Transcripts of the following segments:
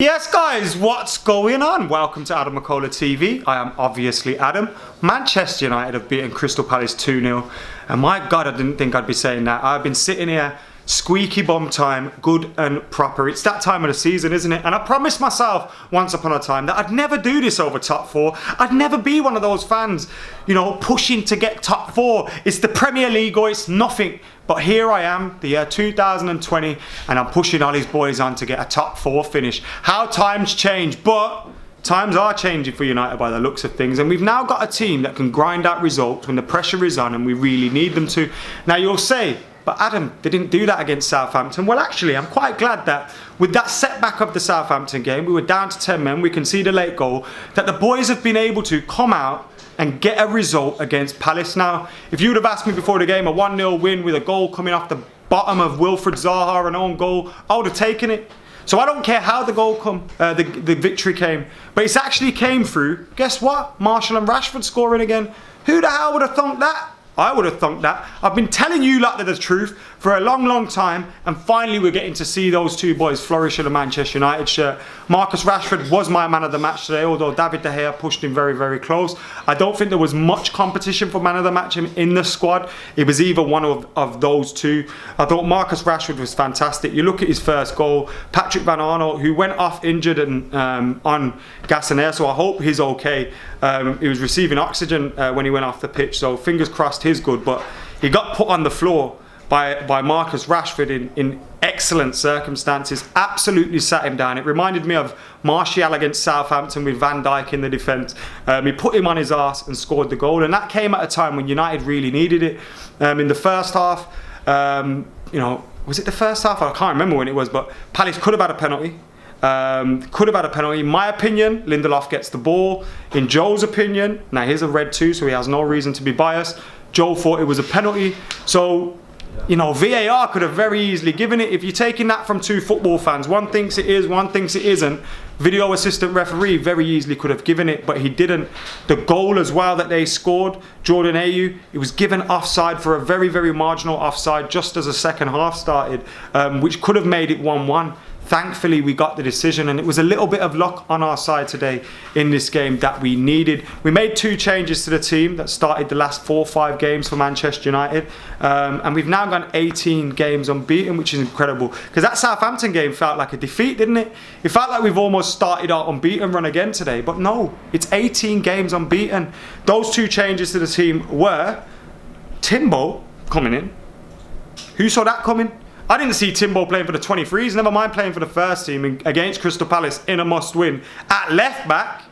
Yes guys, what's going on? Welcome to Adam McKola TV. I am obviously Adam. Manchester United have beaten Crystal Palace 2-0 and my god, I didn't think I'd be saying that. I've been sitting here, squeaky bum time, good and proper. It's that time of the season, isn't it? And I promised myself once upon a time that I'd never do this over top four. I'd never be one of those fans, you know, pushing to get top four. It's the Premier League or it's nothing. But here I am, the year 2020, and I'm pushing all these boys on to get a top four finish. How times change, but times are changing for United by the looks of things. And we've now got a team that can grind out results when the pressure is on and we really need them to. Now you'll say, but Adam, they didn't do that against Southampton. Well, actually, I'm quite glad that with that setback of the Southampton game, we were down to 10 men, we conceded a late goal, that the boys have been able to come out and get a result against Palace. Now, if you would have asked me before the game, a 1-0 win with a goal coming off the bottom of Wilfred Zaha, an own goal, I would have taken it. So I don't care how the goal the victory came, but it's actually came through, guess what? Martial and Rashford scoring again. Who the hell would have thunk that? I would have thunk that. I've been telling you lot the truth for a long time, and finally we're getting to see those two boys flourish in a Manchester United shirt. Marcus Rashford was my man of the match today, although David De Gea pushed him very close. I don't think there was much competition for man of the match in the squad. It was either one of those two. I thought Marcus Rashford was fantastic. You look at his first goal, Patrick Van Arnold, who went off injured and on gas and air, so I hope he's okay. He was receiving oxygen when he went off the pitch, so fingers crossed he's good, but he got put on the floor by Marcus Rashford in excellent circumstances. Absolutely sat him down. It reminded me of Martial against Southampton with Van Dijk in the defence. He put him on his arse and scored the goal, and that came at a time when United really needed it. In the first half, you know, was it the first half? I can't remember when it was, but Palace could have had a penalty. In my opinion, Lindelof gets the ball. In Joe's opinion, now here's a red too, so he has no reason to be biased. Joe thought it was a penalty. So, you know, VAR could have very easily given it. If you're taking that from two football fans, one thinks it is, one thinks it isn't. Video assistant referee very easily could have given it, but he didn't. The goal as well that they scored, Jordan Ayew, it was given offside for a very marginal offside just as the second half started, which could have made it 1-1. Thankfully, we got the decision, and it was a little bit of luck on our side today in this game that we needed. We made two changes to the team that started the last 4 or 5 games for Manchester United, and we've now gone 18 games unbeaten, which is incredible, because that Southampton game felt like a defeat, didn't it? It felt like we've almost started our unbeaten run again today, but no, it's 18 games unbeaten. Those two changes to the team were Timbo coming in. Who saw that coming? I didn't see Timbo playing for the 23s, never mind playing for the first team against Crystal Palace in a must-win. At left back,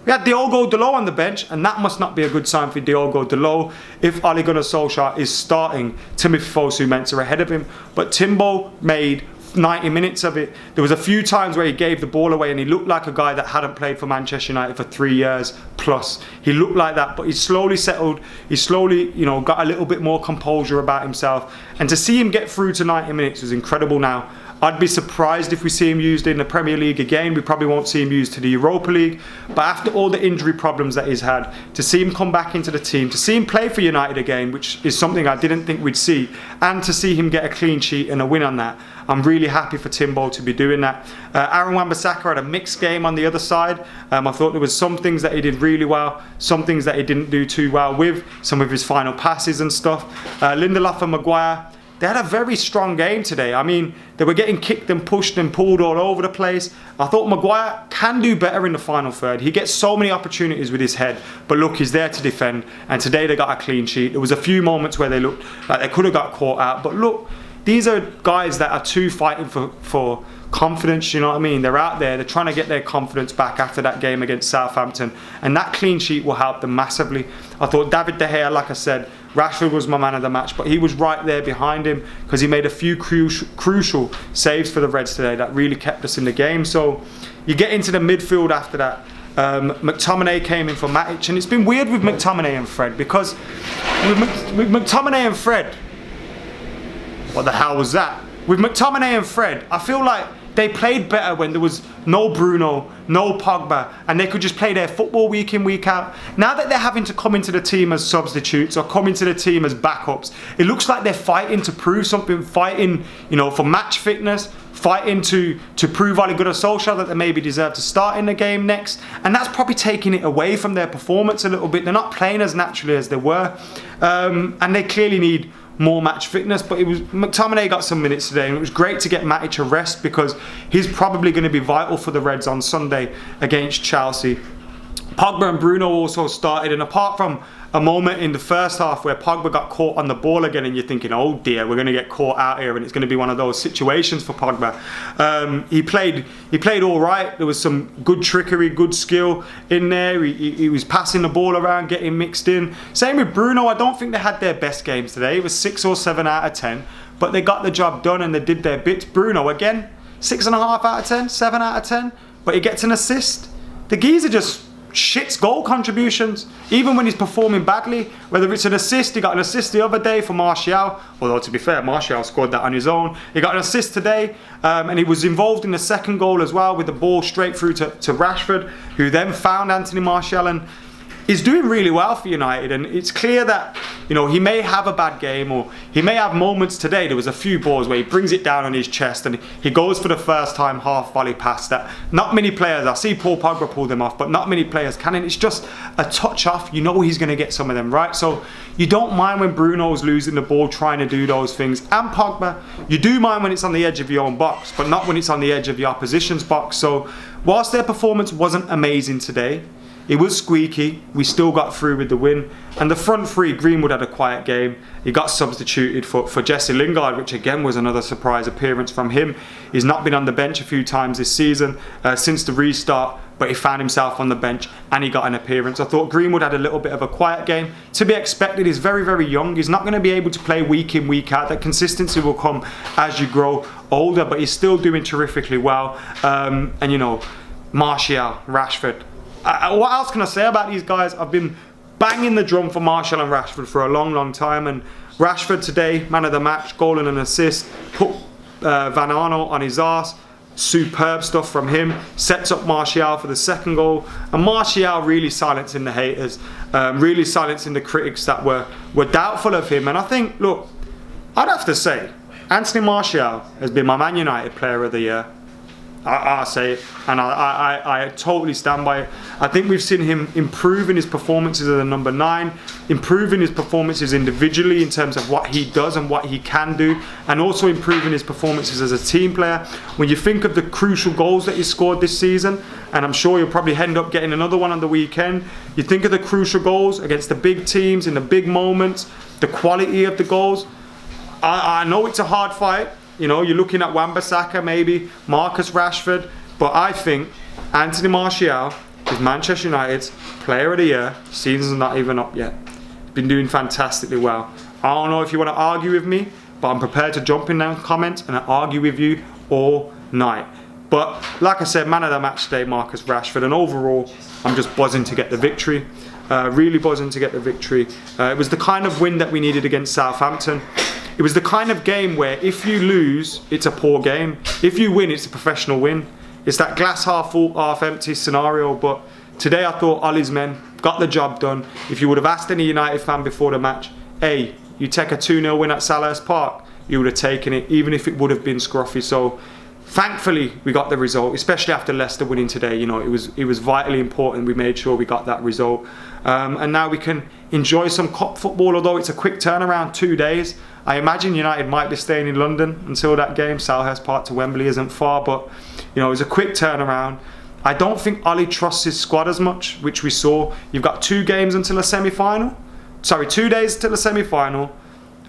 we had Diogo Dalot on the bench, and that must not be a good sign for Diogo Dalot if Ole Gunnar Solskjaer is starting Timothy Fosu-Mensah ahead of him. But Timbo made 90 minutes of it. There was a few times where he gave the ball away and he looked like a guy that hadn't played for Manchester United for 3 years plus. He looked like that, but he slowly settled. He slowly, you know, got a little bit more composure about himself. And to see him get through to 90 minutes was incredible. Now, I'd be surprised if we see him used in the Premier League again. We probably won't see him used to the Europa League. But after all the injury problems that he's had, to see him come back into the team, to see him play for United again, which is something I didn't think we'd see, and to see him get a clean sheet and a win on that, I'm really happy for Timbo to be doing that. Aaron Wan-Bissaka had a mixed game on the other side. I thought there was some things that he did really well, some things that he didn't do too well with, some of his final passes and stuff. Lindelof and Maguire, they had a very strong game today. I mean, they were getting kicked and pushed and pulled all over the place. I thought Maguire can do better in the final third. He gets so many opportunities with his head, but look, he's there to defend, and today they got a clean sheet. There was a few moments where they looked like they could have got caught out, but look, these are guys that are too fighting for confidence, you know what I mean? They're out there, they're trying to get their confidence back after that game against Southampton, and that clean sheet will help them massively. I thought David De Gea, like I said, Rashford was my man of the match, but he was right there behind him because he made a few crucial saves for the Reds today that really kept us in the game. So you get into the midfield after that. McTominay came in for Matic, and it's been weird with McTominay and Fred, because with McTominay and Fred, what the hell was that? With McTominay and Fred, I feel like they played better when there was no Bruno, no Pogba, and they could just play their football week in, week out. Now that they're having to come into the team as substitutes or come into the team as backups, it looks like they're fighting to prove something, fighting, you know, for match fitness, fighting to prove Ole Gunnar Solskjaer that they maybe deserve to start in the game next, and that's probably taking it away from their performance a little bit. They're not playing as naturally as they were, and they clearly need more match fitness. But McTominay got some minutes today, and it was great to get Matic a rest because he's probably going to be vital for the Reds on Sunday against Chelsea. Pogba and Bruno also started, and apart from a moment in the first half where Pogba got caught on the ball again, and you're thinking, oh dear, we're going to get caught out here, and it's going to be one of those situations for Pogba. He played all right. There was some good trickery, good skill in there. He was passing the ball around, getting mixed in. Same with Bruno. I don't think they had their best games today. It was 6 or 7 out of 10, but they got the job done and they did their bits. Bruno again, 6.5 out of 10, 7 out of 10, but he gets an assist. The geezer just shits goal contributions, even when he's performing badly. Whether it's an assist, he got an assist the other day for Martial, although to be fair, Martial scored that on his own. He got an assist today, and he was involved in the second goal as well, with the ball straight through to Rashford, who then found Anthony Martial, and he's doing really well for United. And it's clear that, you know, he may have a bad game, or he may have moments today. There was a few balls where he brings it down on his chest and he goes for the first time half volley pass that not many players, I see Paul Pogba pull them off, but not many players can, and it's just a touch off. You know he's going to get some of them right, so you don't mind when Bruno's losing the ball trying to do those things, and Pogba, you do mind when it's on the edge of your own box, but not when it's on the edge of the opposition's box. So whilst their performance wasn't amazing today, it was squeaky, we still got through with the win. And the front three, Greenwood had a quiet game. He got substituted for Jesse Lingard, which again was another surprise appearance from him. He's not been on the bench a few times this season since the restart, but he found himself on the bench and he got an appearance. I thought Greenwood had a little bit of a quiet game. To be expected, he's very, very young. He's not going to be able to play week in, week out. That consistency will come as you grow older, but he's still doing terrifically well. And you know, Martial, Rashford, what else can I say about these guys? I've been banging the drum for Martial and Rashford for a long, long time, and Rashford today, man of the match, goal and an assist, put Van Arnold on his arse. Superb stuff from him. Sets up Martial for the second goal, and Martial really silencing the haters, really silencing the critics that were doubtful of him. And I think, look, I'd have to say, Anthony Martial has been my Man United Player of the Year. I say it, and I totally stand by it. I think we've seen him improving his performances as a number 9, improving his performances individually in terms of what he does and what he can do, and also improving his performances as a team player. When you think of the crucial goals that he scored this season, and I'm sure you'll probably end up getting another one on the weekend, you think of the crucial goals against the big teams in the big moments, the quality of the goals. I know it's a hard fight. You know, you're looking at Wan-Bissaka, maybe Marcus Rashford, but I think Anthony Martial is Manchester United's Player of the Year. Season's not even up yet. Been doing fantastically well. I don't know if you want to argue with me, but I'm prepared to jump in the comments and argue with you all night. But like I said, man of the match today, Marcus Rashford, and overall, I'm just buzzing to get the victory. Really buzzing to get the victory. It was the kind of win that we needed against Southampton. It was the kind of game where if you lose, it's a poor game. If you win, it's a professional win. It's that glass half full, half empty scenario. But today I thought Ollie's men got the job done. If you would have asked any United fan before the match, hey, you take a 2-0 win at Selhurst Park, you would have taken it, even if it would have been scruffy. So thankfully we got the result, especially after Leicester winning today. You know, it was vitally important we made sure we got that result. And now we can enjoy some cup football, although it's a quick turnaround, 2 days. I imagine United might be staying in London until that game. Selhurst Park to Wembley isn't far, but you know, it was a quick turnaround. I don't think Ollie trusts his squad as much, which we saw. You've got 2 games until a semi-final. Sorry, 2 days till a semi-final,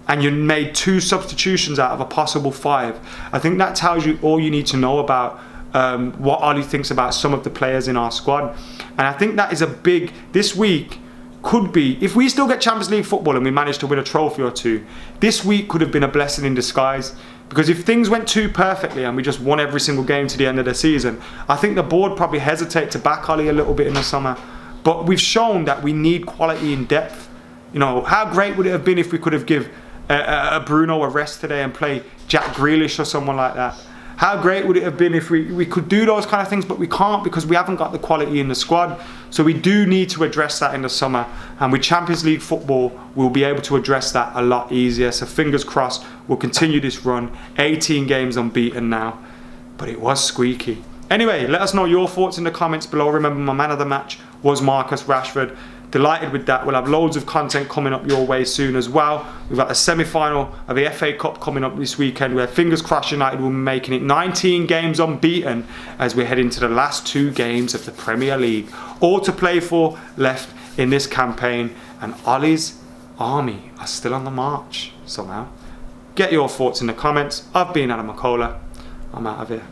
and you made 2 substitutions out of a possible 5. I think that tells you all you need to know about what Ollie thinks about some of the players in our squad. And I think that is a big, this week could be, if we still get Champions League football and we manage to win a trophy or 2, this week could have been a blessing in disguise. Because if things went too perfectly and we just won every single game to the end of the season, I think the board probably hesitate to back Ollie a little bit in the summer. But we've shown that we need quality in depth. You know, how great would it have been if we could have give a Bruno a rest today and play Jack Grealish or someone like that? How great would it have been if we could do those kind of things, but we can't because we haven't got the quality in the squad. So we do need to address that in the summer. And with Champions League football, we'll be able to address that a lot easier. So fingers crossed, we'll continue this run. 18 games unbeaten now. but it was squeaky. Anyway, let us know your thoughts in the comments below. Remember, my man of the match was Marcus Rashford. Delighted with that. We'll have loads of content coming up your way soon as well. We've got the semi-final of the FA Cup coming up this weekend, where fingers crossed United will be making it 19 games unbeaten as we head into the last 2 games of the Premier League. All to play for left in this campaign, and Ollie's army are still on the march somehow. Get your thoughts in the comments. I've been Adam McKola. I'm out of here.